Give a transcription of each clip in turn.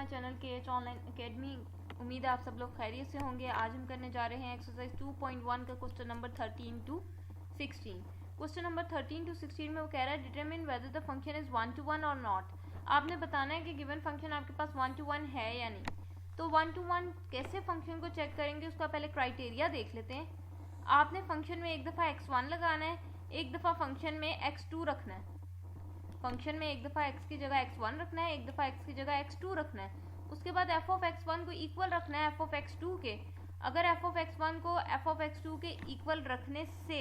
My channel KH online academy. उम्मीद है आप सब लोग खैरियत से होंगे। आज हम करने जा रहे हैं एक्सरसाइज 2.1 का question number 13 to 16। Question number 13 to 16 में वो कह रहा है determine whether the function is 1 to 1 और नॉट। आपने बताना है कि गिवन फंक्शन आपके पास 1 to 1 है या नहीं। तो 1 to 1 कैसे फंक्शन को चेक करेंगे, उसका पहले क्राइटेरिया देख लेते हैं। आपने फंक्शन में एक दफ़ा x1 लगाना है, एक दफ़ा फंक्शन में x2 रखना है। फंक्शन में एक दफ़ा x की जगह x1 रखना है, एक दफ़ा x की जगह x2 रखना है। उसके बाद f ऑफ x1 को इक्वल रखना है f ऑफ x2 के। अगर f ऑफ x1 को f ऑफ x2 के इक्वल रखने से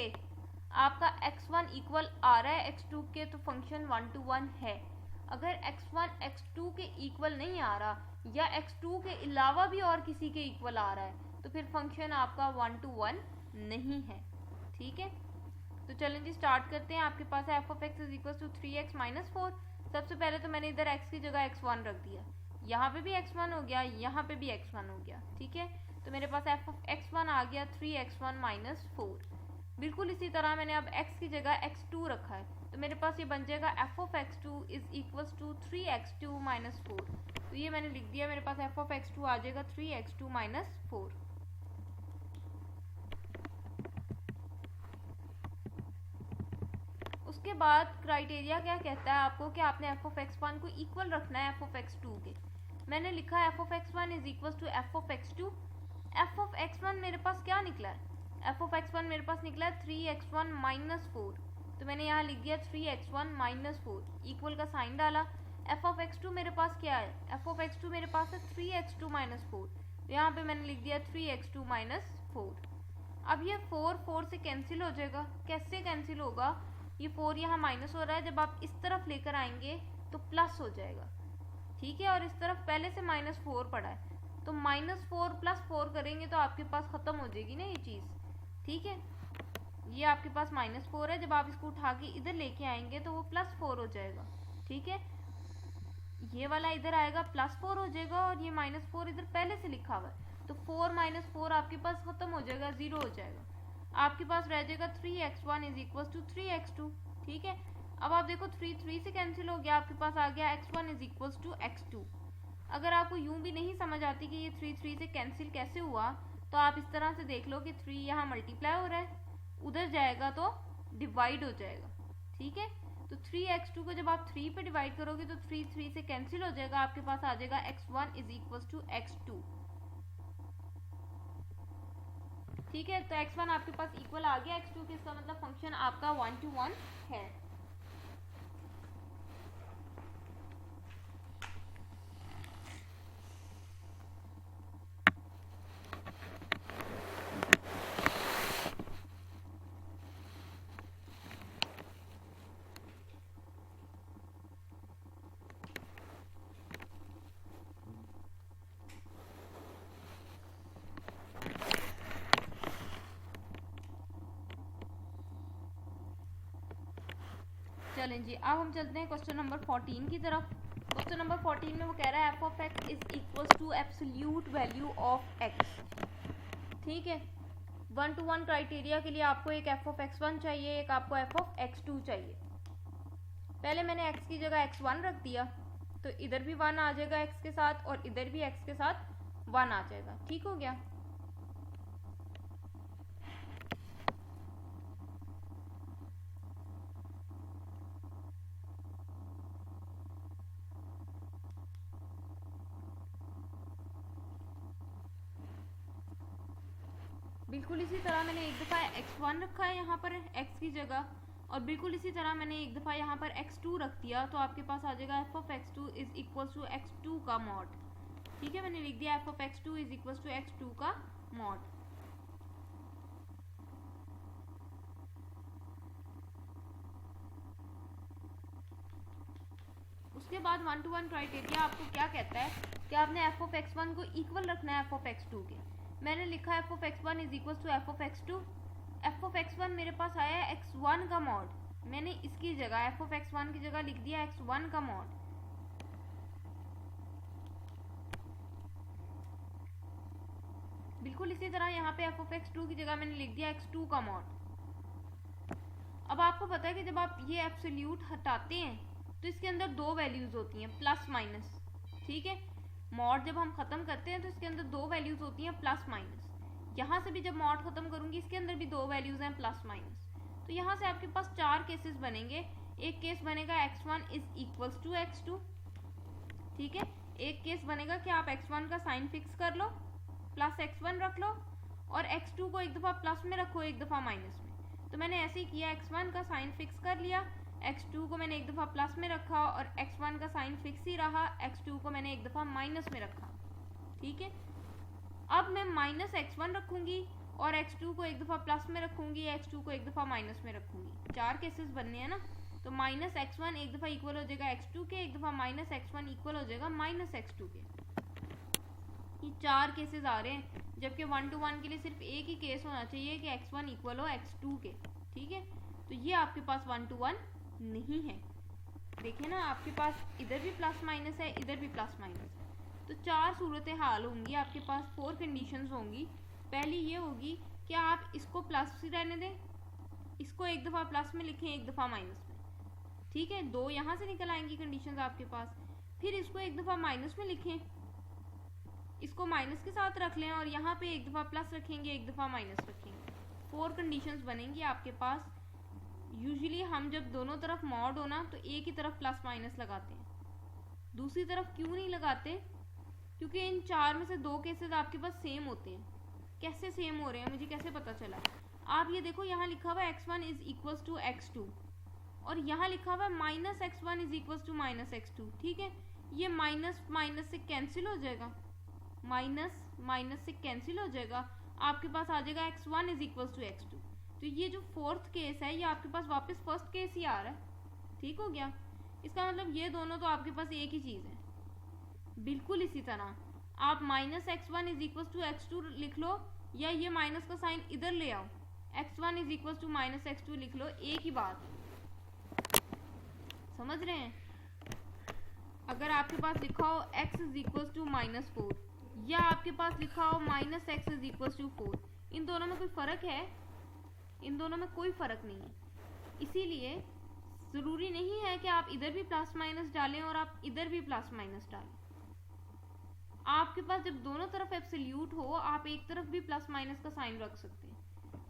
आपका x1 इक्वल आ रहा है x2 के, तो फंक्शन 1 to 1 है। अगर x1 x2 के इक्वल नहीं आ रहा या x2 के अलावा भी और किसी के इक्वल आ रहा है, तो फिर फंक्शन आपका 1 to 1 नहीं है। ठीक है, तो चलें जी स्टार्ट करते हैं। आपके पास है f of x is equal to 3x minus 4। सबसे पहले तो मैंने इधर x की जगह x1 रख दिया, यहाँ पे भी x1 हो गया, यहाँ पे भी x1 हो गया। ठीक है, तो मेरे पास f ऑफ x1 आ गया 3x1 माइनस 4। बिल्कुल इसी तरह मैंने अब x की जगह x2 रखा है, तो मेरे पास ये बन जाएगा f of x2 is equal to 3x2 minus 4। तो ये मैंने लिख दिया, मेरे पास f ऑफ x2 आ जाएगा 3x2 माइनस 4। उसके बाद क्राइटेरिया क्या कहता है आपको कि आपने f ऑफ x1 को इक्वल रखना है f ऑफ x2 के। मैंने लिखा है f of x1 is equal to f of x2। f of x1 मेरे पास क्या निकला है, f ऑफ x1 मेरे पास निकला है 3x1 माइनस 4। तो मैंने यहाँ लिख दिया 3x1 माइनस 4, इक्वल का साइन डाला। f ऑफ x2 मेरे पास क्या है, f ऑफ x2 मेरे पास है 3x2 माइनस 4। तो यहाँ पे मैंने लिख दिया 3x2 माइनस 4। अब ये 4 से कैंसिल हो जाएगा। कैसे कैंसिल होगा, ये 4 यहाँ माइनस हो रहा है, जब आप इस तरफ लेकर आएंगे तो प्लस हो जाएगा। ठीक है, और इस तरफ पहले से -4 पड़ा है, तो -4 + 4 करेंगे तो आपके पास ख़त्म हो जाएगी ना ये चीज़। ठीक है, ये आपके पास -4 है, जब आप इसको उठा के इधर लेके आएंगे तो वो +4 हो जाएगा। ठीक है, ये वाला इधर आएगा +4 हो जाएगा, और ये -4 इधर पहले से लिखा हुआ है, तो 4 - 4 आपके पास ख़त्म हो जाएगा, 0 हो जाएगा। आपके पास रह जाएगा 3x1 is equal to 3x2। ठीक है, अब आप देखो 3 से कैंसिल हो गया, आपके पास आ गया x1 is equal to x2। अगर आपको यूं भी नहीं समझ आती कि ये 3 से कैंसिल कैसे हुआ, तो आप इस तरह से देख लो कि 3 यहाँ मल्टीप्लाई हो रहा है, उधर जाएगा तो डिवाइड हो जाएगा। ठीक है, तो 3x2 को जब आप 3 पे डिवाइड करोगे तो 3 से कैंसिल हो जाएगा, आपके पास आ जाएगा x1 is equal to x2। ठीक है, तो x1 आपके पास इक्वल आ गया x2 के, इसका मतलब फंक्शन आपका 1 to 1 है। चलें जी, अब हम चलते हैं क्वेश्चन नंबर 14 की तरफ। क्वेश्चन नंबर 14 में वो कह रहा है f of x is equal to absolute value of x। ठीक है, 1 to 1 क्राइटेरिया के लिए आपको एक f ऑफ x1 चाहिए, एक आपको f ऑफ x2 चाहिए। पहले मैंने x की जगह x1 रख दिया, तो इधर भी 1 आ जाएगा x के साथ, और इधर भी x के साथ 1 आ जाएगा। ठीक हो गया। बिल्कुल इसी तरह मैंने एक दफ़ा x1 रखा है यहाँ पर x की जगह, और बिल्कुल इसी तरह मैंने एक दफ़ा यहाँ पर x2 रख दिया, तो आपके पास आ जाएगा f of x2 is equal to x2 का मॉड। ठीक है, मैंने लिख दिया f of x2 is equal to x2 का मॉड। उसके बाद 1 to 1 क्राइटेरिया आपको क्या कहता है कि आपने f ऑफ x1 को इक्वल रखना है f ऑफ x2 के। मैंने लिखा f of x1 is equal to f of x2। f of x1 मेरे पास आया है x1 का मॉड, मैंने इसकी जगह f ऑफ x1 की जगह लिख दिया x1 का मॉड। बिल्कुल इसी तरह यहाँ पे f ऑफ x2 की जगह मैंने लिख दिया x2 का मॉड। अब आपको पता है कि जब आप ये एब्सोल्यूट हटाते हैं तो इसके अंदर दो वैल्यूज होती हैं, प्लस माइनस। ठीक है, मॉड जब हम खत्म करते हैं तो इसके अंदर दो वैल्यूज होती हैं प्लस माइनस। यहाँ से भी जब मॉड खत्म करूंगी इसके अंदर भी दो वैल्यूज हैं प्लस माइनस। तो यहाँ से आपके पास चार केसेस बनेंगे। एक केस बनेगा x1 is equals to x2, ठीक है। एक केस बनेगा कि आप x1 का साइन फिक्स कर लो, प्लस x1 रख लो, और x2 को एक दफ़ा प्लस में रखो, एक दफ़ा माइनस में। तो मैंने ऐसे ही किया, x1 का साइन फिक्स कर लिया, x2 को मैंने एक दफ़ा प्लस में रखा, और x1 का साइन फिक्स ही रहा, x2 को मैंने एक दफ़ा माइनस में रखा, ठीक है। अब मैं माइनस x1 रखूंगी और x2 को एक दफ़ा प्लस में रखूंगी, x2 को एक दफ़ा माइनस में रखूंगी। चार केसेस बनने हैं ना, तो माइनस x1 एक दफ़ा इक्वल हो जाएगा x2 के, एक दफ़ा माइनस x1 इक्वल हो जाएगा माइनस x2 के। ये चार केसेस आ रहे हैं, जबकि 1 to 1 के लिए सिर्फ एक ही केस होना चाहिए कि x1 इक्वल हो x2 के, ठीक है। तो ये आपके पास 1 to 1 नहीं है। देखिए ना, आपके पास इधर भी प्लस माइनस है, इधर भी प्लस माइनस है। तो चार सूरतें हाल होंगी आपके पास, 4 कंडीशंस होंगी। पहली ये होगी कि आप इसको प्लस ही रहने दें, इसको एक दफ़ा प्लस में लिखें, एक दफ़ा माइनस में, ठीक है। दो यहाँ से निकल आएंगी कंडीशंस आपके पास। फिर इसको एक दफ़ा माइनस में लिखें, इसको माइनस के साथ रख लें, और यहाँ पे एक दफ़ा प्लस रखेंगे, एक दफ़ा माइनस रखेंगे। 4 कंडीशंस बनेंगी आपके पास। यूजुअली हम जब दोनों तरफ मॉड हो ना, तो एक ही तरफ प्लस माइनस लगाते हैं, दूसरी तरफ क्यों नहीं लगाते? क्योंकि इन चार में से दो केसेस आपके पास सेम होते हैं। कैसे सेम हो रहे हैं मुझे कैसे पता चला? आप ये देखो, यहाँ लिखा हुआ है x1 is equals to x2, और यहाँ लिखा हुआ है minus x1 is equals to minus x2, ठीक है। ये माइनस माइनस से कैंसिल हो जाएगा, माइनस माइनस से कैंसिल हो जाएगा, आपके पास आ जाएगा x1 is equals to x2। तो ये जो फोर्थ केस है, ये आपके पास वापस फर्स्ट केस ही आ रहा है, ठीक हो गया। इसका मतलब ये दोनों तो आपके पास एक ही चीज़ है। बिल्कुल इसी तरह आप minus x1 is equals to x2 लिख लो, या ये माइनस का साइन इधर ले आओ, x1 is equals to minus x2 लिख लो, एक ही बात। समझ रहे हैं? अगर आपके पास लिखा हो x is equals to minus 4, या आपके पास लिखा हो minus x is equals to 4, इन दोनों में कोई फ़र्क है? इन दोनों में कोई फ़र्क नहीं है। इसीलिए ज़रूरी नहीं है कि आप इधर भी प्लस माइनस डालें और आप इधर भी प्लस माइनस डालें। आपके पास जब दोनों तरफ एब्सोल्यूट हो, आप एक तरफ भी प्लस माइनस का साइन रख सकते हैं।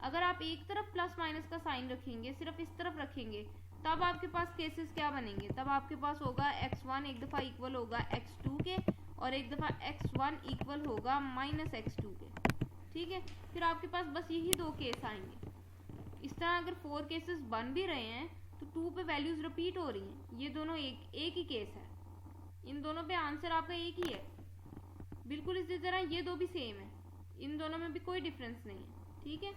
अगर आप एक तरफ प्लस माइनस का साइन रखेंगे, सिर्फ इस तरफ रखेंगे, तब आपके पास केसेस क्या बनेंगे? तब आपके पास होगा x1 एक दफ़ा इक्वल होगा x2 के, और एक दफ़ा x1 इक्वल होगा माइनस x2 के, ठीक है। फिर आपके पास बस यही दो केस आएंगे। इस तरह अगर 4 केसेस बन भी रहे हैं तो 2 पे वैल्यूज रिपीट हो रही हैं। ये दोनों एक ही केस है, इन दोनों पे आंसर आपका एक ही है। बिल्कुल इसी तरह ये दो भी सेम है, इन दोनों में भी कोई डिफरेंस नहीं है, ठीक है।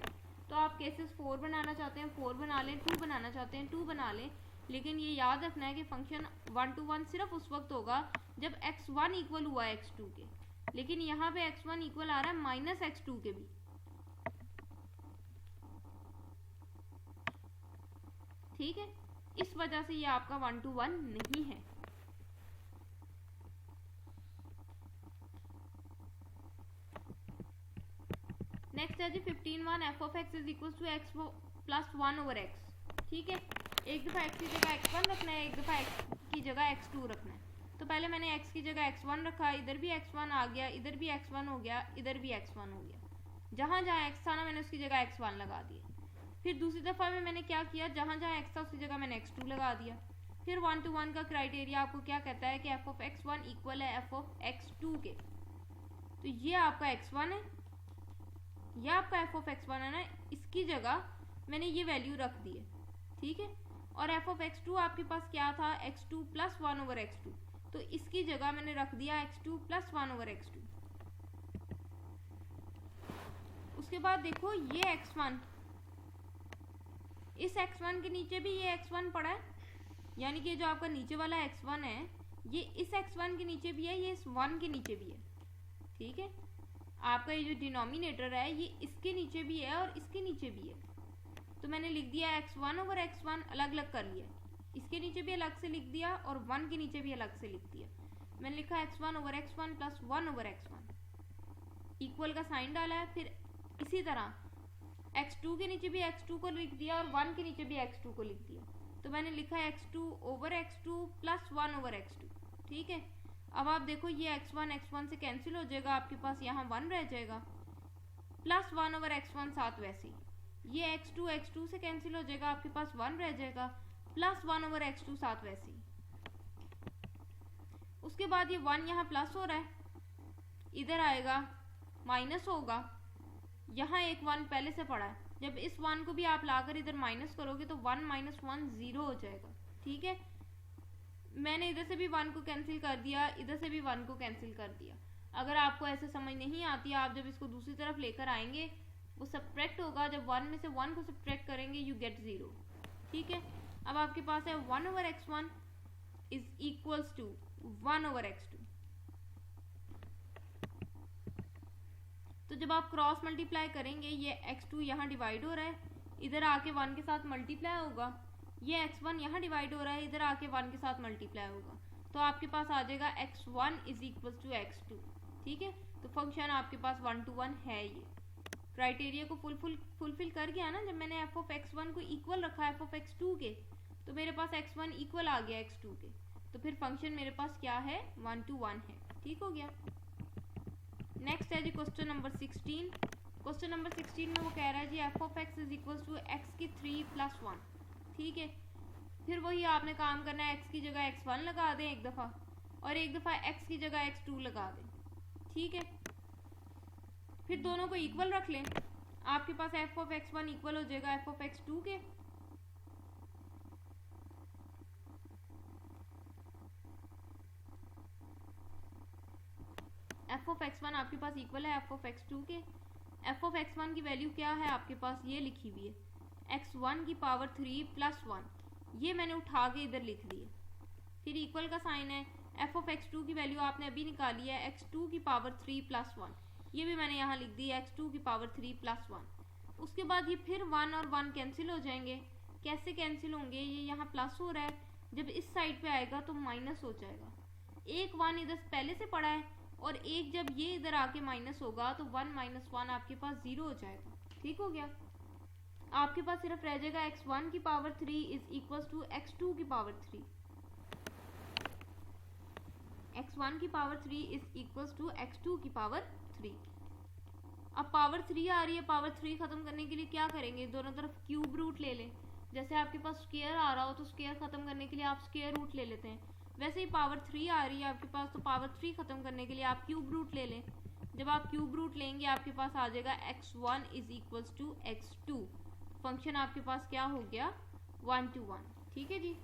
तो आप केसेस 4 बनाना चाहते हैं 4 बना लें, 2 बनाना चाहते हैं 2 बना लें, लेकिन ये याद रखना है कि फंक्शन 1 to 1 सिर्फ उस वक्त होगा जब x1 इक्वल हुआ x2 के। लेकिन यहाँ पे x1 इक्वल आ रहा है माइनस x2 के भी, ठीक है। इस वजह से ये आपका 1 to 1 नहीं है। नेक्स्ट है जी 15(1) f of x is equal to x plus 1 over x, ठीक है। एक दफ़ा x की जगह x1 रखना है, एक दफ़ा x की जगह x2 रखना है। तो पहले मैंने x की जगह x1 रखा, इधर भी x1 आ गया, इधर भी x1 हो गया, इधर भी x1 हो गया। जहाँ जहाँ x था ना, मैंने उसकी जगह x1 लगा दिया। फिर दूसरी दफ़ा में मैंने क्या किया, जहाँ जहाँ x था उसकी जगह मैंने x2 लगा दिया। फिर 1 to 1 का क्राइटेरिया आपको क्या कहता है कि f of x1 इक्वल है f of x2 के। तो ये आपका x1 है, यह आपका f of x1 है ना, इसकी जगह मैंने ये वैल्यू रख दी है, ठीक है। और f of x2 आपके पास क्या था, x2 प्लस 1 ओवर x2, तो इसकी जगह मैंने रख दिया x2 प्लस 1 ओवर x2। उसके बाद देखो ये x1, इस x1 के नीचे भी ये x1 पड़ा है, यानी कि जो आपका नीचे वाला x1 है ये इस x1 के नीचे भी है, ये इस 1 के नीचे भी है, ठीक है। आपका ये जो डिनोमिनेटर है ये इसके नीचे भी है और इसके नीचे भी है। तो मैंने लिख दिया x1 ओवर x1 अलग अलग कर लिया, इसके नीचे भी अलग से लिख दिया और 1 के नीचे भी अलग से लिख दिया। मैंने लिखा x1 over x1 plus 1 over x1, equal का साइन डाला है। फिर इसी तरह x2 के नीचे भी x2 को लिख दिया और 1 के नीचे भी x2 को लिख दिया। तो मैंने लिखा x2 over x2 plus 1 over x2, ठीक है। अब आप देखो ये x1 से कैंसिल हो जाएगा, आपके पास यहाँ 1 रह जाएगा, प्लस 1/x1 साथ वैसे ही ये x2 से कैंसिल हो जाएगा, आपके पास 1 रह जाएगा, प्लस 1/x2 साथ वैसे ही। उसके बाद ये 1 यहाँ प्लस हो रहा है, इधर आएगा माइनस होगा, यहाँ एक 1 पहले से पड़ा है, जब इस 1 को भी आप लाकर इधर माइनस करोगे तो 1 - 1 0 हो जाएगा। ठीक है, मैंने इधर से भी 1 को कैंसिल कर दिया, इधर से भी 1 को कैंसिल कर दिया। अगर आपको ऐसे समझ नहीं आती, आप जब इसको दूसरी तरफ लेकर आएंगे वो सब्ट्रैक्ट होगा, जब 1 में से 1 को सब्ट्रैक्ट करेंगे यू गेट 0। ठीक है, अब आपके पास है 1/x1 is equals to 1/x2। तो जब आप क्रॉस मल्टीप्लाई करेंगे ये x2 यहाँ डिवाइड हो रहा है, इधर आके 1 के साथ मल्टीप्लाई होगा, ये x1 यहाँ डिवाइड हो रहा है, इधर आके 1 के साथ मल्टीप्लाई होगा, तो आपके पास आ जाएगा x1 is equal to x2। ठीक है, तो फंक्शन आपके पास 1 to 1 है। ये क्राइटेरिया को फुलफिल कर गया ना, जब मैंने f(x1) को इक्वल रखा f(x2) के, तो मेरे पास x1 इक्वल आ गया x2 के, तो फिर फंक्शन मेरे पास क्या है 1 to 1 है। ठीक हो गया। नेक्स्ट है जी क्वेश्चन नंबर 16। क्वेश्चन नंबर 16 में वो कह रहा है जी f(x) is equal to x की 3 + 1। ठीक है, फिर वही आपने काम करना है, x की जगह x1 लगा दें एक दफ़ा, और एक दफ़ा x की जगह x2 लगा दें। ठीक है, फिर दोनों को इक्वल रख लें, आपके पास f(x1) इक्वल हो जाएगा f(x2) के। f(x1) आपके पास इक्वल है f(x2) के। f(x1) की वैल्यू क्या है आपके पास, ये लिखी हुई है x1 की पावर 3 + 1, ये मैंने उठा के इधर लिख दिए। फिर इक्वल का साइन है, f(x2) की वैल्यू आपने अभी निकाली है x2 की पावर 3 + 1, ये भी मैंने यहाँ लिख दी है x2 की पावर 3 + 1। उसके बाद ये फिर 1 और 1 कैंसिल हो जाएंगे। कैसे कैंसिल होंगे, ये यहाँ प्लस हो रहा है, जब इस साइड पे आएगा तो माइनस हो जाएगा। एक 1 इधर पहले से पड़ा है, और एक जब ये इधर आके माइनस होगा तो 1 - 1 आपके पास 0 हो जाएगा। ठीक हो गया, आपके पास सिर्फ रह जाएगा x1 की power 3 is equal to x2 की पावर 3। x1 की power 3 is equal to x2 की पावर 3। अब पावर 3 आ रही है, पावर 3 खत्म करने के लिए क्या करेंगे, दोनों तरफ क्यूब रूट ले लें। जैसे आपके पास स्क्वायर आ रहा हो तो स्क्वायर खत्म करने के लिए आप स्क्वायर रूट ले लेते हैं, वैसे ही पावर 3 आ रही है आपके पास, तो पावर 3 खत्म करने के लिए आप क्यूब रूट ले लें। जब आप क्यूब रूट लेंगे आपके पास आ जाएगा x1 is equal to x2। Function आपके पास क्या हो गया 1 to 1। ठीक है जी।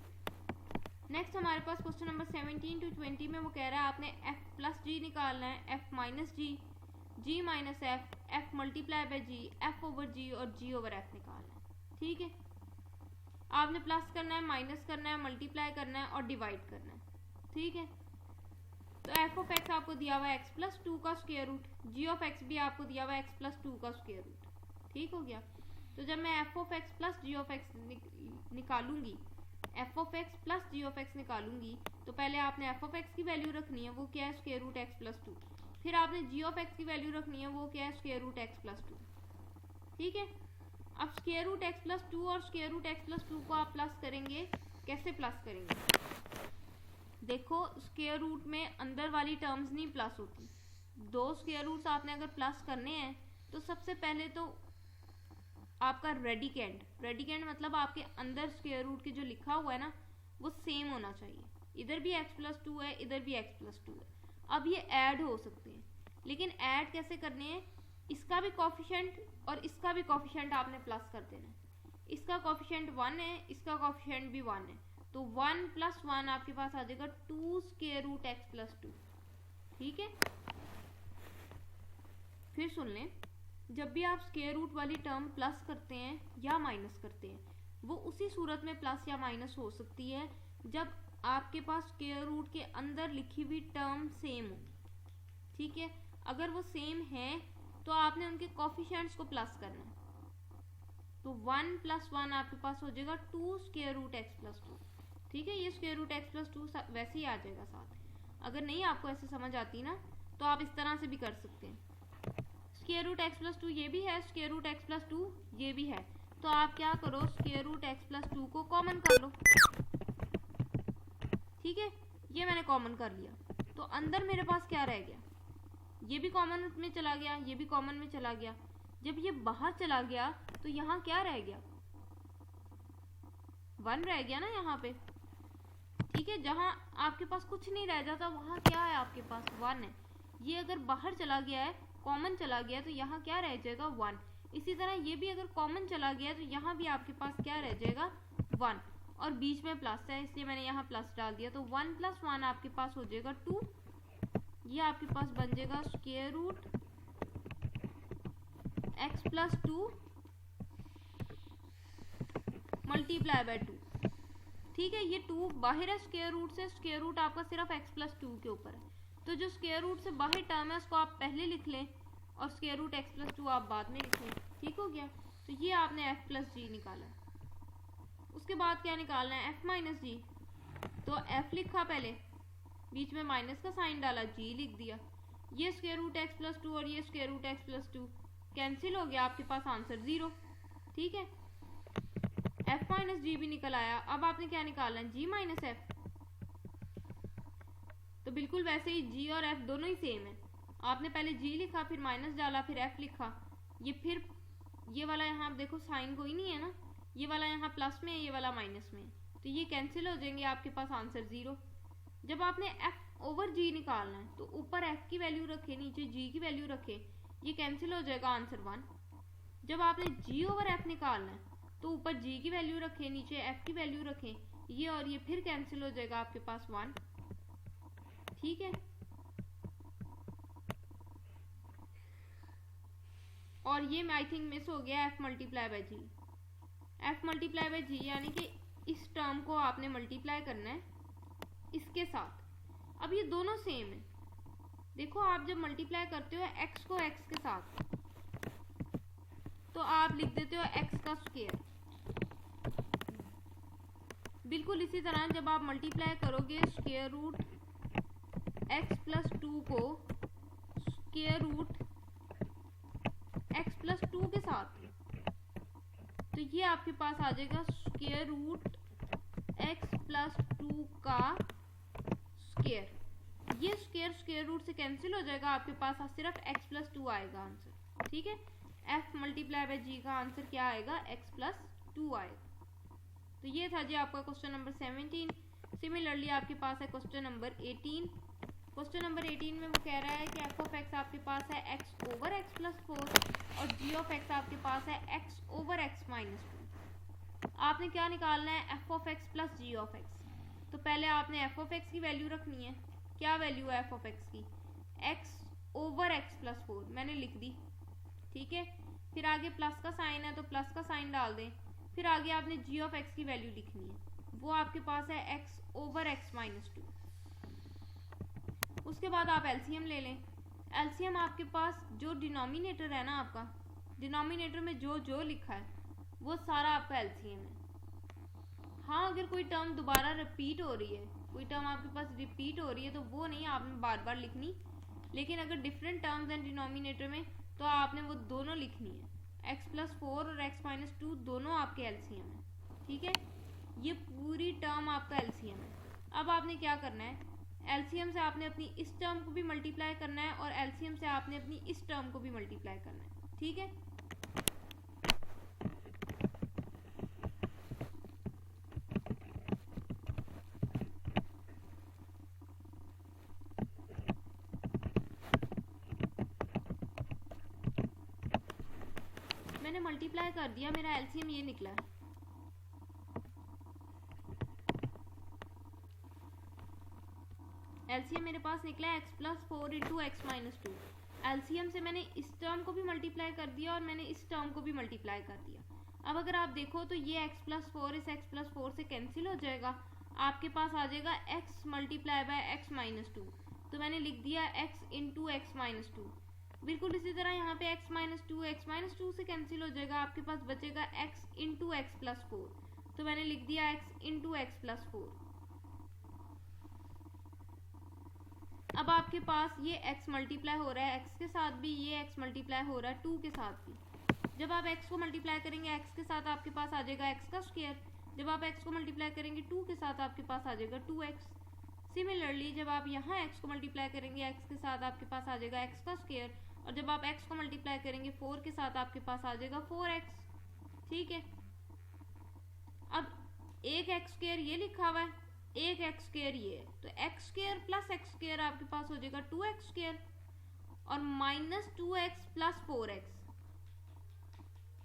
नेक्स्ट हमारे पास क्वेश्चन नंबर 17 to 20 में वो कह रहा है आपने f + g निकालना है, f - g, g - f, f × g, f/g और g/f निकालना है। ठीक है, आपने प्लस करना है, माइनस करना है, मल्टीप्लाई करना है और डिवाइड करना है। ठीक है, तो f(x) आपको दिया हुआ है x + 2 का स्क्वायर रूट, g(x) भी आपको दिया हुआ है x + 2 का स्क्वायर रूट। ठीक हो गया, तो जब मैं f(x) + g(x) निकालूंगी, f(x) + g(x) निकालूंगी, तो पहले आपने f(x) की वैल्यू रखनी है, वो क्या है स्क्वायर रूट x + 2। फिर आपने g(x) की वैल्यू रखनी है, वो क्या है स्क्वायर रूट x + 2। ठीक है, अब स्क्वायर रूट x + 2 और स्क्वायर रूट x + 2 को आप प्लस करेंगे। कैसे प्लस करेंगे, देखो स्क्वायर रूट में अंदर वाली टर्म्स नहीं प्लस होती। दो स्क्वायर रूट्स आपने अगर प्लस करने हैं तो सबसे पहले तो आपका रेडिकेंड मतलब आपके अंदर स्क्वायर रूट के जो लिखा हुआ है ना वो सेम होना चाहिए। इधर भी x + 2 है, इधर भी x + 2 है। अब ये ऐड हो सकते हैं, लेकिन ऐड कैसे करने हैं, इसका भी कोफिशिएंट और इसका भी कोफिशिएंट आपने प्लस कर देना है। इसका कोफिशिएंट 1 है, इसका कोफिशिएंट भी 1 है, तो 1 + 1 आपके पास आ जाएगा 2 स्क्वायर रूट x + 2। ठीक है, फिर सुन लें, जब भी आप स्क्वायर रूट वाली टर्म प्लस करते हैं या माइनस करते हैं, वो उसी सूरत में प्लस या माइनस हो सकती है जब आपके पास स्क्वायर रूट के अंदर लिखी हुई टर्म सेम हो। ठीक है, अगर वो सेम है तो आपने उनके कोफिशिएंट्स को प्लस करना है, तो 1 + 1 आपके पास हो जाएगा 2 स्क्वायर रूट x + 2। ठीक है, ये स्क्वायर रूट x + 2 वैसे ही आ जाएगा साथ। अगर नहीं आपको ऐसे समझ आती ना तो आप इस तरह से भी कर सकते हैं, स्क्वायर रूट x + 2 ये भी है, स्क्वायर रूट x + 2 ये भी है, तो आप क्या करो स्क्वायर रूट x + 2 को कॉमन कर लो। ठीक है, ये मैंने कॉमन कर लिया, तो अंदर मेरे पास क्या रह गया, ये भी कॉमन में चला गया, ये भी कॉमन में चला गया। जब ये बाहर चला गया तो यहाँ क्या रह गया, 1 रह गया ना यहाँ पे, ठीक है। जहाँ आपके पास कुछ नहीं रह जाता वहाँ क्या है, आपके पास 1 है। ये अगर बाहर चला गया है, कॉमन चला गया, तो यहाँ क्या रह जाएगा, 1। इसी तरह ये भी अगर कॉमन चला गया तो यहाँ भी आपके पास क्या रह जाएगा, 1, और बीच में प्लस है इसलिए मैंने यहाँ प्लस डाल दिया। तो 1 + 1 आपके पास हो जाएगा 2। ये आपके पास बन जाएगा square root x + 2 multiply by 2, ठीक है। ये 2 बाहर है स्क्वायर रूट से, स्क्वायर रूट आपका सिर्फ x + 2 के ऊपर है, तो जो स्क्वायर रूट से बाहर टर्म है उसको आप पहले लिख लें और स्क्वायर रूट x + 2 आप बाद में लिख लें, ठीक हो गया। तो ये आपने f + g निकाला है। उसके बाद क्या निकालना है, f - g। तो f लिखा पहले, बीच में माइनस का साइन डाला, g लिख दिया। ये स्क्वायर रूट x + 2 और ये स्क्वायर रूट x + 2 कैंसिल हो गया, आपके पास आंसर 0, ठीक है। f - g भी निकल आया। अब आपने क्या निकालना है, g - f। तो बिल्कुल वैसे ही g और f दोनों ही सेम है। आपने पहले g लिखा, फिर माइनस डाला, फिर f लिखा। ये फिर ये वाला यहाँ देखो साइन कोई नहीं है ना, ये वाला यहाँ प्लस में है, ये वाला माइनस में है, तो ये कैंसिल हो जाएंगे, आपके पास आंसर 0। जब आपने f/g निकालना है तो ऊपर f की वैल्यू रखे, नीचे g की वैल्यू रखे, ये कैंसिल हो जाएगा, आंसर 1। जब आपने g/f निकालना है तो ऊपर g की वैल्यू रखे, नीचे f की वैल्यू रखें, ये और ये फिर कैंसिल हो जाएगा, आपके पास 1, ठीक है। और ये आई थिंक मिस हो गया, f × g। f × g यानी कि इस टर्म को आपने मल्टीप्लाई करना है इसके साथ। अब ये दोनों सेम है, देखो आप जब मल्टीप्लाई करते हो x को x के साथ तो आप लिख देते हो x का स्क्वायर। बिल्कुल इसी तरह जब आप मल्टीप्लाई करोगे स्क्वायर रूट x + 2 को स्क्वायर रूट x + 2 के साथ, तो ये आपके पास आ जाएगा स्क्वायर रूट x + 2 का स्क्वायर। ये स्क्वायर रूट से कैंसिल हो जाएगा, आपके पास सिर्फ x + 2 आएगा आंसर, ठीक है। f × g का आंसर क्या आएगा, x + 2 आएगा। तो ये था जी आपका क्वेश्चन नंबर 17। सिमिलरली आपके पास है क्वेश्चन नंबर 18। क्वेश्चन नंबर 18 में वो कह रहा है कि f(x) आपके पास है x/x + 4 और g(x) आपके पास है x/x - 2। आपने क्या निकालना है, f(x) + g(x). तो पहले आपने f(x) की वैल्यू रखनी है। क्या वैल्यू है f(x) की, x/x + 4 मैंने लिख दी, ठीक है। फिर आगे प्लस का साइन है तो प्लस का साइन डाल दें। फिर आगे आपने g(x) की वैल्यू लिखनी है, वो आपके पास है x/x - 2। उसके बाद आप एलसीएम ले लें। एलसीएम आपके पास जो डिनोमिनेटर है ना, आपका डिनोमिनेटर में जो लिखा है वो सारा आपका एलसीएम है। हाँ, अगर कोई टर्म दोबारा रिपीट हो रही है, कोई टर्म आपके पास रिपीट हो रही है तो वो नहीं आपने बार बार लिखनी, लेकिन अगर डिफरेंट टर्म्स हैं डिनोमिनेटर में तो आपने वो दोनों लिखनी है। x + 4 और x - 2 दोनों आपके एलसीएम है, ठीक है। ये पूरी टर्म आपका एलसीएम है। अब आपने क्या करना है, एलसीएम से आपने अपनी इस टर्म को भी मल्टीप्लाई करना है और एलसीएम से आपने अपनी इस टर्म को भी मल्टीप्लाई करना है, ठीक है। मैंने मल्टीप्लाई कर दिया, मेरा एलसीएम ये निकला है। एलसीएम मेरे पास निकला है x + 4 × x - 2। एलसीएम से मैंने इस टर्म को भी मल्टीप्लाई कर दिया और मैंने इस टर्म को भी मल्टीप्लाई कर दिया। अब अगर आप देखो तो ये x + 4 इस x + 4 से कैंसिल हो जाएगा, आपके पास आ जाएगा x × x - 2। तो मैंने लिख दिया x × x - 2। बिल्कुल इसी तरह यहाँ पे x - 2 से कैंसिल हो जाएगा, आपके पास बचेगा x × x + 4। तो मैंने लिख दिया x × x + 4। अब आपके पास ये x मल्टीप्लाई हो रहा है x के साथ भी, ये x मल्टीप्लाई हो रहा है 2 के साथ भी। जब आप x को मल्टीप्लाई करेंगे x के साथ आपके पास आ जाएगा x का स्क्वायर। जब आप x को मल्टीप्लाई करेंगे 2 के साथ आपके पास आ जाएगा 2x। सिमिलरली जब आप यहाँ x को मल्टीप्लाई करेंगे x के साथ आपके पास आ जाएगा x का स्क्वायर, और जब आप x को मल्टीप्लाई करेंगे 4 के साथ आपके पास आ जाएगा 4x। ठीक है, अब एक x स्क्वायर ये लिखा हुआ है, एक x स्क्वायर ये है, तो x square plus x square आपके पास हो जाएगा 2x स्क्वायर, और minus 2x plus 4x,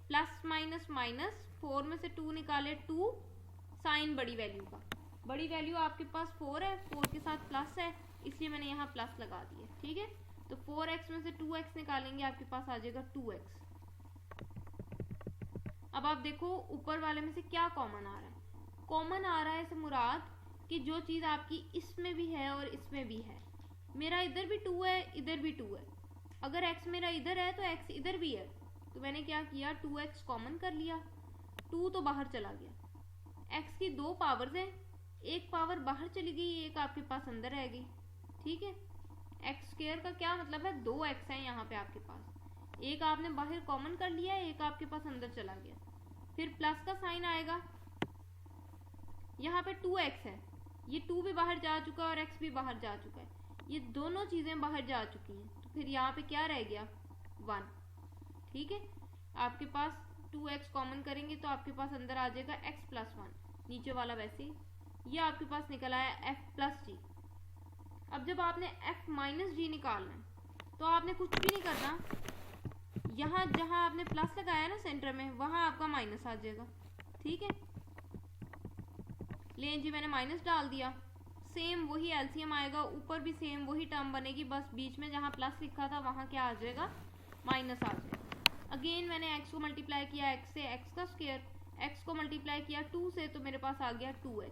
plus minus minus, 4 में से 2 निकाले 2, साइन बड़ी वैल्यू का, बड़ी वैल्यू आपके पास 4 है, 4 के साथ प्लस है इसलिए मैंने यहाँ प्लस लगा दिया। ठीक है, तो 4x में से 2x निकालेंगे आपके पास आ जाएगा 2x। अब आप देखो ऊपर वाले में से क्या कॉमन आ रहा है। कॉमन आ रहा है से मुराद कि जो चीज़ आपकी इसमें भी है और इसमें भी है, मेरा इधर भी 2 है, इधर भी 2 है। अगर x मेरा इधर है तो x इधर भी है, तो मैंने क्या किया 2x कॉमन कर लिया, 2 तो बाहर चला गया। x की 2 पावर्स हैं, एक पावर बाहर चली गई, एक आपके पास अंदर रह गई। ठीक है, x स्क्वायर का क्या मतलब है, 2x है यहाँ पे आपके पास, एक आपने बाहर कॉमन कर लिया, एक आपके पास अंदर चला गया। फिर प्लस का साइन आएगा, यहाँ पे 2x है, ये 2 भी बाहर जा चुका है और x भी बाहर जा चुका है, ये दोनों चीजें बाहर जा चुकी हैं, तो फिर यहाँ पे क्या रह गया 1। ठीक है, आपके पास 2x कॉमन करेंगे तो आपके पास अंदर आ जाएगा x प्लस 1, नीचे वाला वैसे ही, ये आपके पास निकल आया f प्लस g। अब जब आपने f माइनस जी निकालना है तो आपने कुछ भी नहीं करना, यहाँ जहाँ आपने प्लस लगाया ना सेंटर में, वहाँ आपका माइनस आ जाएगा। ठीक है, लें जी मैंने माइनस डाल दिया, सेम वही एलसीएम आएगा, ऊपर भी सेम वही टर्म बनेगी, बस बीच में जहाँ प्लस लिखा था वहाँ क्या आ जाएगा, माइनस आ जाएगा। अगेन मैंने x को मल्टीप्लाई किया x से, x का स्क्वायर, x को मल्टीप्लाई किया 2 से, तो मेरे पास आ गया 2x।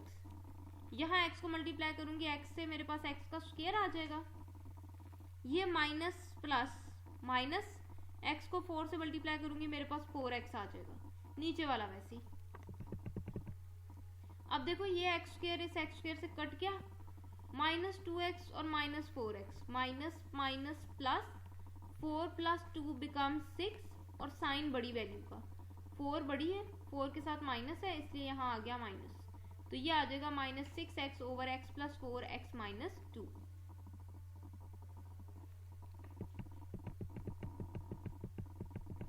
यहाँ x को मल्टीप्लाई करूंगी x से, मेरे पास x का स्क्वायर आ जाएगा। ये माइनस प्लस माइनस, x को 4 से मल्टीप्लाई करूंगी मेरे पास 4x आ जाएगा, नीचे वाला वैसे ही। अब देखो ये x स्क्वायर इस x स्क्वायर से कट गया, माइनस 2x और minus 4x, minus minus plus, 4 plus 2 become 6, और साइन बड़ी वैल्यू का, 4 बड़ी है, 4 के साथ माइनस है इसलिए यहाँ आ गया माइनस, तो ये आ जाएगा minus 6x over x plus 4x minus 2।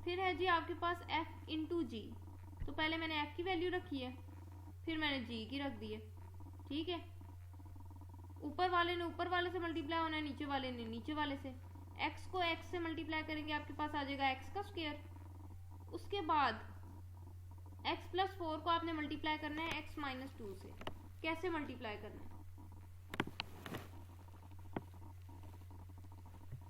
फिर है जी आपके पास f इंटू जी, तो पहले मैंने f की वैल्यू रखी है, फिर मैंने g की रख दी है। ठीक है, ऊपर वाले ने ऊपर वाले से मल्टीप्लाई होना है, नीचे वाले ने नीचे वाले से, x को x से मल्टीप्लाई करेंगे आपके पास आ जाएगा x का स्क्वायर। उसके बाद x प्लस 4 को आपने मल्टीप्लाई करना है x माइनस 2 से। कैसे मल्टीप्लाई करना है,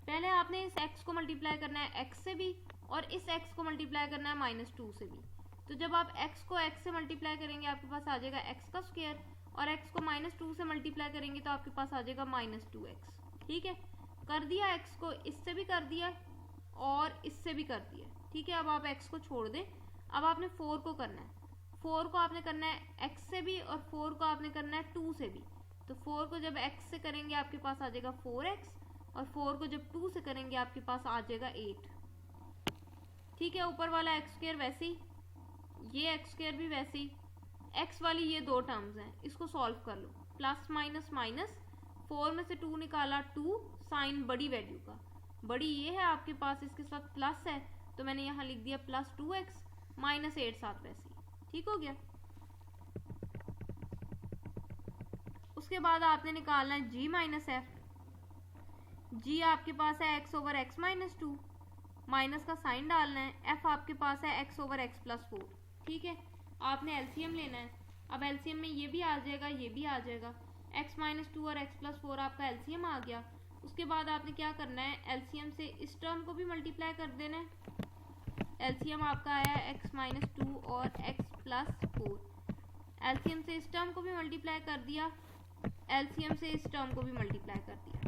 पहले आपने इस x को मल्टीप्लाई करना है x से भी, और इस x को मल्टीप्लाई करना है माइनस 2 से भी। तो जब आप x को x से मल्टीप्लाई करेंगे आपके पास आ जाएगा x का स्क्वायर, और x को माइनस 2 से मल्टीप्लाई करेंगे तो आपके पास आ जाएगा माइनस 2x। ठीक है, कर दिया, x को इससे भी कर दिया और इससे भी कर दिया। ठीक है, अब आप x को छोड़ दें, अब आपने 4 को करना है, 4 को आपने करना है x से भी और 4 को आपने करना है 2 से भी। तो 4 को जब x से करेंगे आपके पास आ जाएगा 4x, और 4 को जब 2 से करेंगे आपके पास आ जाएगा 8। ठीक है, ऊपर वाला x स्क्वायर वैसे ही, ये x स्क्वायर भी वैसे ही, x वाली ये 2 टर्म्स हैं, इसको सॉल्व कर लो, प्लस माइनस माइनस, 4 में से 2 निकाला 2, साइन बड़ी वैल्यू का, बड़ी ये है आपके पास, इसके साथ प्लस है तो मैंने यहाँ लिख दिया प्लस 2x, माइनस 8 साथ वैसे ही। ठीक हो गया। उसके बाद आपने निकालना है g माइनस f, g आपके पास है x over x minus 2, minus का साइन डालना है, f आपके पास है x ओवर x प्लस 4। ठीक है, आपने एलसीएम लेना है, अब एलसीएम में ये भी आ जाएगा, ये भी आ जाएगा, x माइनस 2 और x प्लस 4 आपका एलसीएम आ गया। उसके बाद आपने क्या करना है, एलसीएम से इस टर्म को भी मल्टीप्लाई कर देना है, एलसीएम आपका आया x माइनस 2 और x प्लस 4, एलसीएम से इस टर्म को भी मल्टीप्लाई कर दिया, एलसीएम से इस टर्म को भी मल्टीप्लाई कर दिया।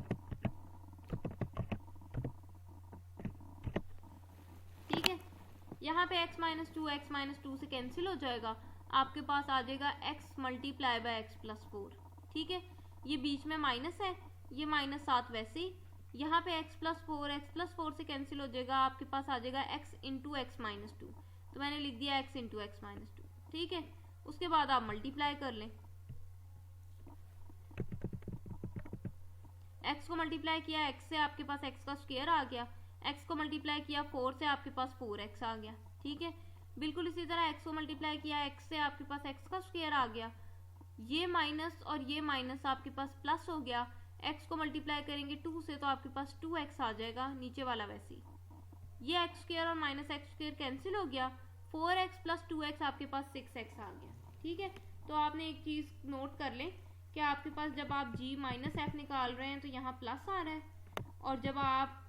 ठीक है, यहाँ पे x माइनस 2 से कैंसिल हो जाएगा, आपके पास आ जाएगा x multiply by x plus 4। ठीक है, ये बीच में माइनस है, ये माइनस 7 वैसे ही, यहाँ पे x प्लस 4 से कैंसिल हो जाएगा, आपके पास आ जाएगा x इंटू एक्स माइनस 2, तो मैंने लिख दिया x इंटू एक्स माइनस 2। ठीक है, उसके बाद आप मल्टीप्लाई कर लें, x को मल्टीप्लाई किया x से आपके पास x का स्क्वायर आ गया, x को मल्टीप्लाई किया 4 से आपके पास 4x आ गया। ठीक है, बिल्कुल इसी तरह x को मल्टीप्लाई किया x से आपके पास x का स्क्वायर आ गया, ये माइनस और ये माइनस आपके पास प्लस हो गया, x को मल्टीप्लाई करेंगे 2 से तो आपके पास 2x आ जाएगा, नीचे वाला वैसे ही, ये एक्स स्क्वायर और माइनस एक्स स्क्वायर कैंसिल हो गया, 4x प्लस 2x आपके पास 6x आ गया। ठीक है, तो आपने एक चीज़ नोट कर लें कि आपके पास जब आप g माइनस एफ निकाल रहे हैं तो यहाँ प्लस आ रहा है, और जब आप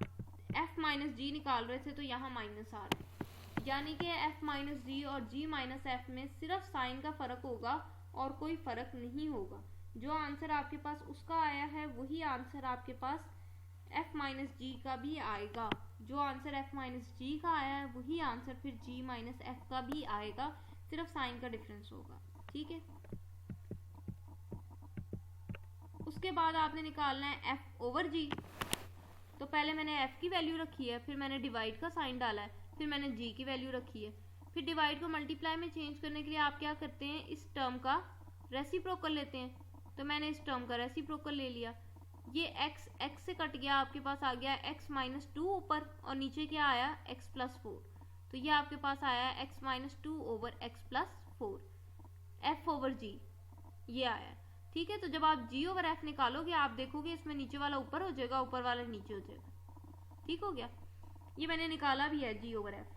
f माइनस जी निकाल रहे थे तो यहाँ माइनस आ रहा है, यानी कि f माइनस जी और g माइनस एफ में सिर्फ साइन का फ़र्क होगा और कोई फ़र्क नहीं होगा। जो आंसर आपके पास उसका आया है वही आंसर आपके पास f माइनस जी का भी आएगा, जो आंसर f माइनस जी का आया है वही आंसर फिर g माइनस एफ का भी आएगा, सिर्फ साइन का डिफरेंस होगा। ठीक है, उसके बाद आपने निकालना है f ओवर g। तो पहले मैंने f की वैल्यू रखी है, फिर मैंने डिवाइड का साइन डाला है, फिर मैंने g की वैल्यू रखी है। फिर डिवाइड को मल्टीप्लाई में चेंज करने के लिए आप क्या करते हैं, इस टर्म का रेसिप्रोकल लेते हैं। तो मैंने इस टर्म का रेसिप्रोकल ले लिया, ये x से कट गया, आपके पास आ गया x माइनस 2 ऊपर और नीचे क्या आया x प्लस 4, तो ये आपके पास आया x minus 2 over x plus 4, f over g ये आया। ठीक है, तो जब आप g ओवर f निकालोगे आप देखोगे इसमें नीचे वाला ऊपर हो जाएगा, ऊपर वाला नीचे हो जाएगा। ठीक हो गया, ये मैंने निकाला भी है g ओवर f।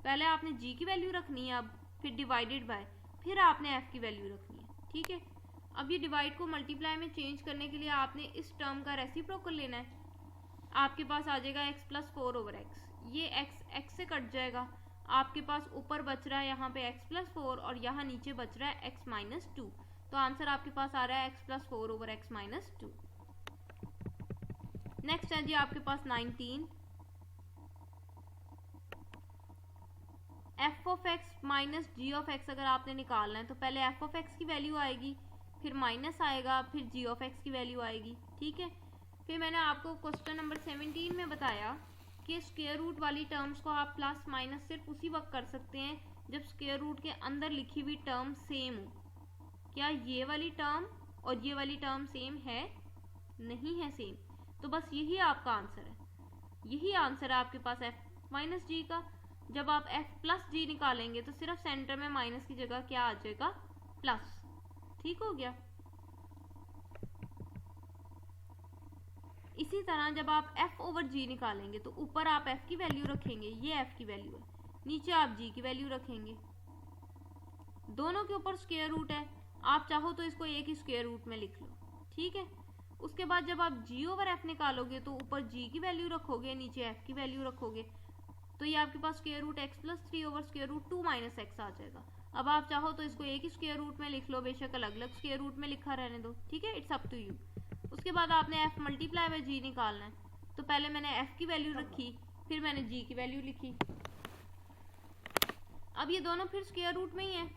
पहले आपने g की वैल्यू रखनी है, अब फिर डिवाइडेड बाय, फिर आपने f की वैल्यू रखनी है। ठीक है, अब ये डिवाइड को मल्टीप्लाई में चेंज करने के लिए आपने इस टर्म का रेसिप्रोकल लेना है, आपके पास आ जाएगा x प्लस 4 ओवर x, ये x से कट जाएगा, आपके पास ऊपर बच रहा है यहाँ पे x प्लस 4 और यहाँ नीचे बच रहा है x माइनस 2, तो आंसर आपके पास आ रहा है x plus 4 over x minus 2। Next है जी आपके पास 19, f of x minus g of x अगर आपने निकालना है तो पहले f ऑफ x की वैल्यू आएगी, फिर माइनस आएगा, फिर g ऑफ x की वैल्यू आएगी। ठीक है, फिर मैंने आपको क्वेश्चन नंबर 17 में बताया कि स्क्वायर रूट वाली टर्म्स को आप प्लस माइनस सिर्फ उसी वक्त कर सकते हैं जब स्क्वायर रूट के अंदर लिखी हुई टर्म सेम हो। क्या ये वाली टर्म और ये वाली टर्म सेम है? नहीं है सेम, तो बस यही आपका आंसर है, यही आंसर है आपके पास f माइनस जी का। जब आप f प्लस जी निकालेंगे तो सिर्फ सेंटर में माइनस की जगह क्या आ जाएगा, प्लस। ठीक हो गया। इसी तरह जब आप f ओवर g निकालेंगे तो ऊपर आप f की वैल्यू रखेंगे, ये f की वैल्यू है, नीचे आप g की वैल्यू रखेंगे, दोनों के ऊपर स्क्वायर रूट है, आप चाहो तो इसको एक ही स्क्वायर रूट में लिख लो। ठीक है, उसके बाद जब आप g ओवर f निकालोगे तो ऊपर g की वैल्यू रखोगे, नीचे f की वैल्यू रखोगे, तो ये आपके पास square root x plus 3 over square root 2 minus x आ जाएगा। अब आप चाहो तो इसको एक ही स्क्वायर रूट में लिख लो, बेशक अलग अलग स्क्वायर रूट में लिखा रहने दो। ठीक है, इट्स अप टू यू। उसके बाद आपने f मल्टीप्लाई बाय g निकालना है, तो पहले मैंने f की वैल्यू रखी, फिर मैंने g की वैल्यू लिखी। अब ये दोनों फिर स्क्वायर रूट में ही है,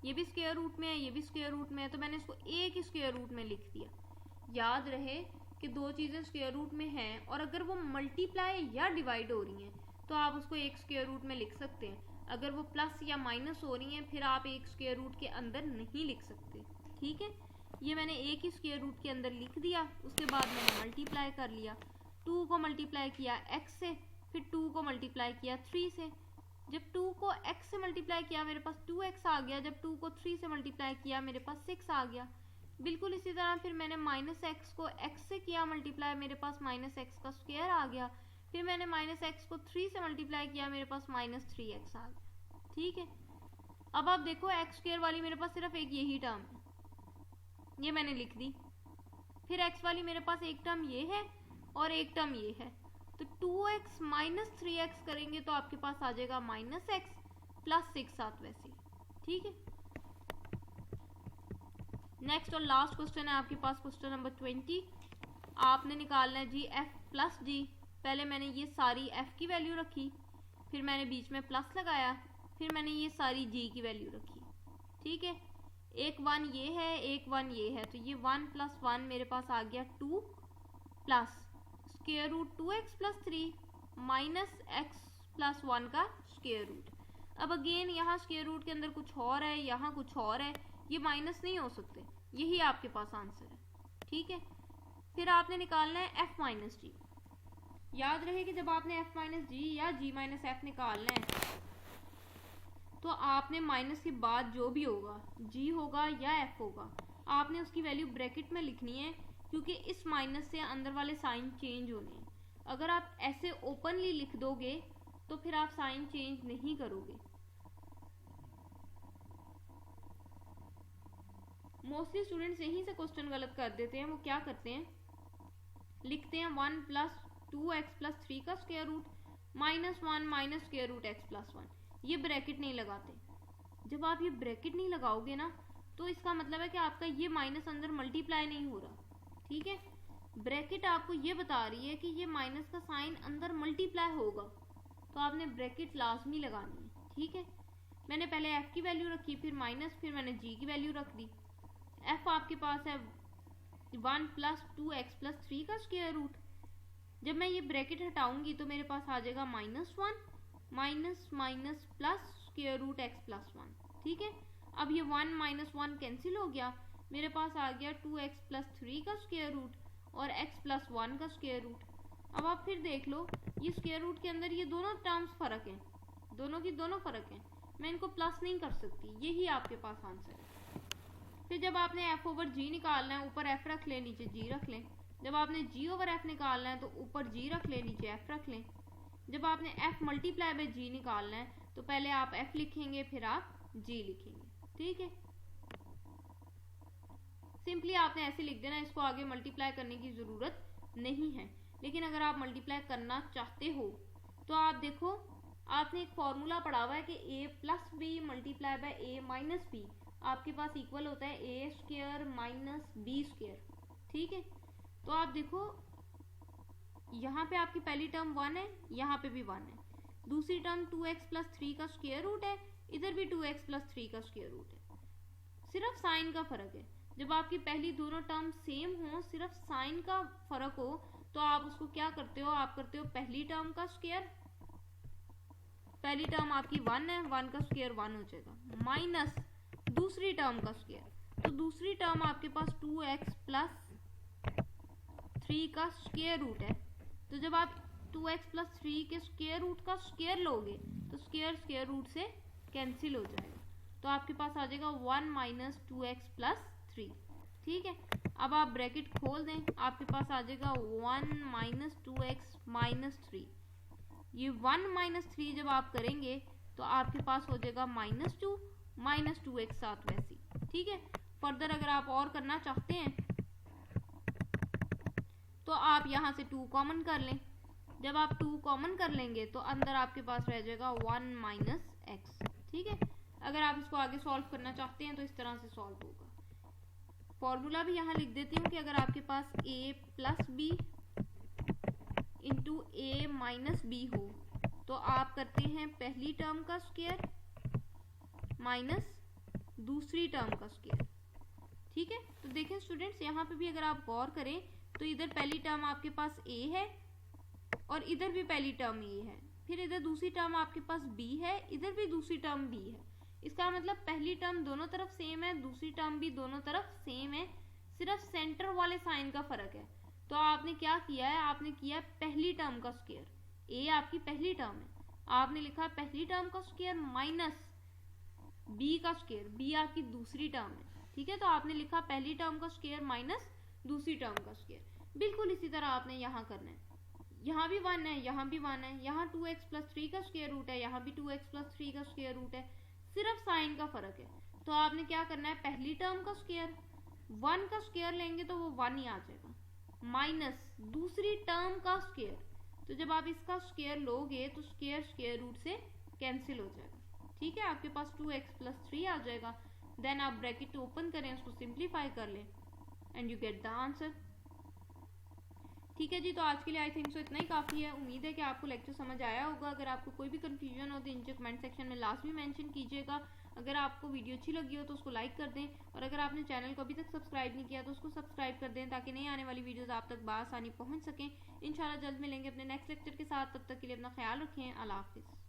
ये भी स्क्वायर रूट में है, ये भी स्क्वायर रूट में है, तो मैंने इसको एक ही स्क्वायर रूट में लिख दिया। याद रहे कि दो चीज़ें स्क्वायर रूट में हैं और अगर वो मल्टीप्लाई या डिवाइड हो रही हैं तो आप उसको एक स्क्वायर रूट में लिख सकते हैं, अगर वो प्लस या माइनस हो रही हैं फिर आप एक स्क्वायर रूट के अंदर नहीं लिख सकते। ठीक है, ये मैंने एक ही स्क्वायर रूट के अंदर लिख दिया। उसके बाद मैंने मल्टीप्लाई कर लिया, 2 को मल्टीप्लाई किया x से, फिर 2 को मल्टीप्लाई किया 3 से। जब 2 को x से मल्टीप्लाई किया मेरे पास 2x आ गया, जब 2 को 3 से मल्टीप्लाई किया मेरे पास 6 आ गया। बिल्कुल इसी तरह फिर मैंने माइनस x को x से किया मल्टीप्लाई, मेरे पास माइनस x का स्क्वायर आ गया, फिर मैंने माइनस x को 3 से मल्टीप्लाई किया, मेरे पास माइनस 3x आ गया। ठीक है, अब आप देखो x स्क्वायर वाली मेरे पास सिर्फ एक यही टर्म है, ये मैंने लिख दी, फिर x वाली मेरे पास एक टर्म ये है और एक टर्म ये है, तो 2x माइनस 3x करेंगे तो आपके पास आ जाएगा माइनस x प्लस 6 साथ वैसे। ठीक है, नेक्स्ट और लास्ट क्वेश्चन है आपके पास, क्वेश्चन नंबर 20। आपने निकालना है जी f प्लस जी। पहले मैंने ये सारी f की वैल्यू रखी, फिर मैंने बीच में प्लस लगाया, फिर मैंने ये सारी g की वैल्यू रखी। ठीक है, एक 1 ये है, एक 1 ये है, तो ये 1 प्लस 1 मेरे पास आ गया 2 plus square root 2x plus 3 minus x plus 1 का स्क्वायर रूट। अब अगेन यहाँ स्क्वायर रूट के अंदर कुछ और है, यहाँ कुछ और है, ये माइनस नहीं हो सकते, यही आपके पास आंसर है। ठीक है, फिर आपने निकालना है f माइनस जी। याद रहे कि जब आपने f माइनस जी या g माइनस f निकालना है तो आपने माइनस के बाद जो भी होगा g होगा या f होगा, आपने उसकी वैल्यू ब्रैकेट में लिखनी है, क्योंकि इस माइनस से अंदर वाले साइन चेंज होने हैं। अगर आप ऐसे ओपनली लिख दोगे तो फिर आप साइन चेंज नहीं करोगे। मोस्टली स्टूडेंट्स यहीं से क्वेश्चन गलत कर देते हैं। वो क्या करते हैं, लिखते हैं 1 प्लस 2x प्लस 3 का square root minus 1 minus square root x plus 1, ये ब्रैकेट नहीं लगाते। जब आप ये ब्रैकेट नहीं लगाओगे ना तो इसका मतलब है कि आपका ये माइनस अंदर मल्टीप्लाई नहीं हो रहा। ठीक है, ब्रैकेट आपको ये बता रही है कि ये माइनस का साइन अंदर मल्टीप्लाई होगा, तो आपने ब्रैकेट लाजमी लगानी है। ठीक है, मैंने पहले f की वैल्यू रखी, फिर माइनस, फिर मैंने g की वैल्यू रख दी। f आपके पास है 1 प्लस 2x प्लस 3 का स्क्वायर रूट। जब मैं ये ब्रैकेट हटाऊंगी तो मेरे पास आ जाएगा -1 minus minus plus square root x plus 1। ठीक है, अब ये 1 माइनस 1 कैंसिल हो गया, मेरे पास आ गया 2x प्लस 3 का स्क्वायर रूट और x प्लस 1 का स्क्वायर रूट। अब आप फिर देख लो, ये स्क्वायर रूट के अंदर ये दोनों टर्म्स फर्क हैं, दोनों की दोनों फर्क हैं, मैं इनको प्लस नहीं कर सकती, यही आपके पास आंसर है। फिर जब आपने f ओवर g निकालना है, ऊपर f रख लें, नीचे g रख लें। जब आपने g ओवर f निकालना है तो ऊपर g रख लें, नीचे f रख लें। जब आपने f मल्टीप्लाई बाय g निकालना है तो पहले आप f लिखेंगे, फिर आप g लिखेंगे। ठीक है, सिंपली आपने ऐसे लिख देना, इसको आगे मल्टीप्लाई करने की ज़रूरत नहीं है। लेकिन अगर आप मल्टीप्लाई करना चाहते हो तो आप देखो, आपने एक फॉर्मूला पढ़ा हुआ है कि a plus b multiply by a minus b आपके पास इक्वल होता है a square minus b square. ठीक है, तो आप देखो यहाँ पे आपकी पहली टर्म 1 है, यहाँ पे भी 1 है, दूसरी टर्म 2x प्लस 3 का स्क्वायर रूट है, इधर भी 2x प्लस 3 का स्क्वायर रूट है, सिर्फ साइन का फर्क है। जब आपकी पहली दोनों टर्म सेम हो, सिर्फ साइन का फर्क हो, तो आप उसको क्या करते हो, आप करते हो पहली टर्म का स्क्वायर, पहली टर्म आपकी 1 है, 1 का स्क्वायर 1 हो जाएगा, माइनस दूसरी टर्म का स्क्वायर, तो दूसरी टर्म आपके पास 2x प्लस 3 का स्क्वायर रूट है। तो जब आप 2x प्लस 3 के स्क्वायर रूट का स्क्वायर लोगे तो स्क्वायर रूट से कैंसिल हो जाएगा, तो आपके पास आ जाएगा 1 माइनस 2x प्लस 3। ठीक है, अब आप ब्रैकेट खोल दें, आपके पास आ जाएगा 1 माइनस 2x माइनस 3। ये 1 माइनस 3 जब आप करेंगे तो आपके पास हो जाएगा -2 माइनस 2x साथ वैसी। ठीक है, फर्दर अगर आप और करना चाहते हैं तो आप यहाँ से 2 कॉमन कर लें। जब आप 2 कॉमन कर लेंगे तो अंदर आपके पास रह जाएगा 1 माइनस x। ठीक है, अगर आप इसको आगे सॉल्व करना चाहते हैं तो इस तरह से सॉल्व होगा। फॉर्मूला भी यहाँ लिख देती हूँ कि अगर आपके पास a plus b into a minus b हो तो आप करते हैं पहली टर्म का स्क्वायर माइनस दूसरी टर्म का स्क्वायर। ठीक है, तो देखें स्टूडेंट्स, यहाँ पे भी अगर आप गौर करें तो इधर पहली टर्म आपके पास a है और इधर भी पहली टर्म a है, फिर इधर दूसरी टर्म आपके पास b है, इधर भी दूसरी टर्म b है। इसका मतलब पहली टर्म दोनों तरफ सेम है, दूसरी टर्म भी दोनों तरफ सेम है, सिर्फ सेंटर वाले साइन का फर्क है। तो आपने क्या किया है, आपने किया पहली टर्म का स्क्वायर, a आपकी पहली टर्म है, आपने लिखा पहली टर्म का स्क्वायर माइनस b का स्क्वायर, b आपकी दूसरी टर्म है। ठीक है, तो आपने लिखा पहली टर्म का स्क्वायर माइनस दूसरी टर्म का स्क्वायर। बिल्कुल इसी तरह आपने यहाँ करना है, यहाँ भी 1 है, यहाँ भी 1 है, यहाँ 2x प्लस 3 का स्क्वायर रूट है, यहाँ भी 2x प्लस 3 का स्क्वायर रूट है, सिर्फ साइन का फर्क है। तो आपने क्या करना है, पहली टर्म का स्क्वायर 1 का स्क्वायर लेंगे तो वो 1 ही आ जाएगा, माइनस दूसरी टर्म का स्क्वायर, तो जब आप इसका स्क्वायर लोगे तो स्क्वायर रूट से कैंसिल हो जाएगा। ठीक है, आपके पास 2x प्लस 3 आ जाएगा। देन आप ब्रैकेट ओपन करें, उसको सिंप्लीफाई कर लें and you get the answer. ठीक है जी, तो आज के लिए आई थिंक सो इतना ही काफ़ी है। उम्मीद है कि आपको लेक्चर समझ आया होगा। अगर आपको कोई भी कंफ्यूजन हो तो नीचे कमेंट सेक्शन में लाजमी मेंशन कीजिएगा। अगर आपको वीडियो अच्छी लगी हो तो उसको लाइक कर दें, और अगर आपने चैनल को अभी तक सब्सक्राइब नहीं किया तो उसको सब्सक्राइब कर दें ताकि नई आने वाली वीडियोज़ आप तक बआसानी पहुँच सकें। इंशाल्लाह जल्द मिलेंगे अपने नेक्स्ट लेक्चर के साथ, तब तक के लिए अपना ख्याल रखें। अल्लाह हाफिज़।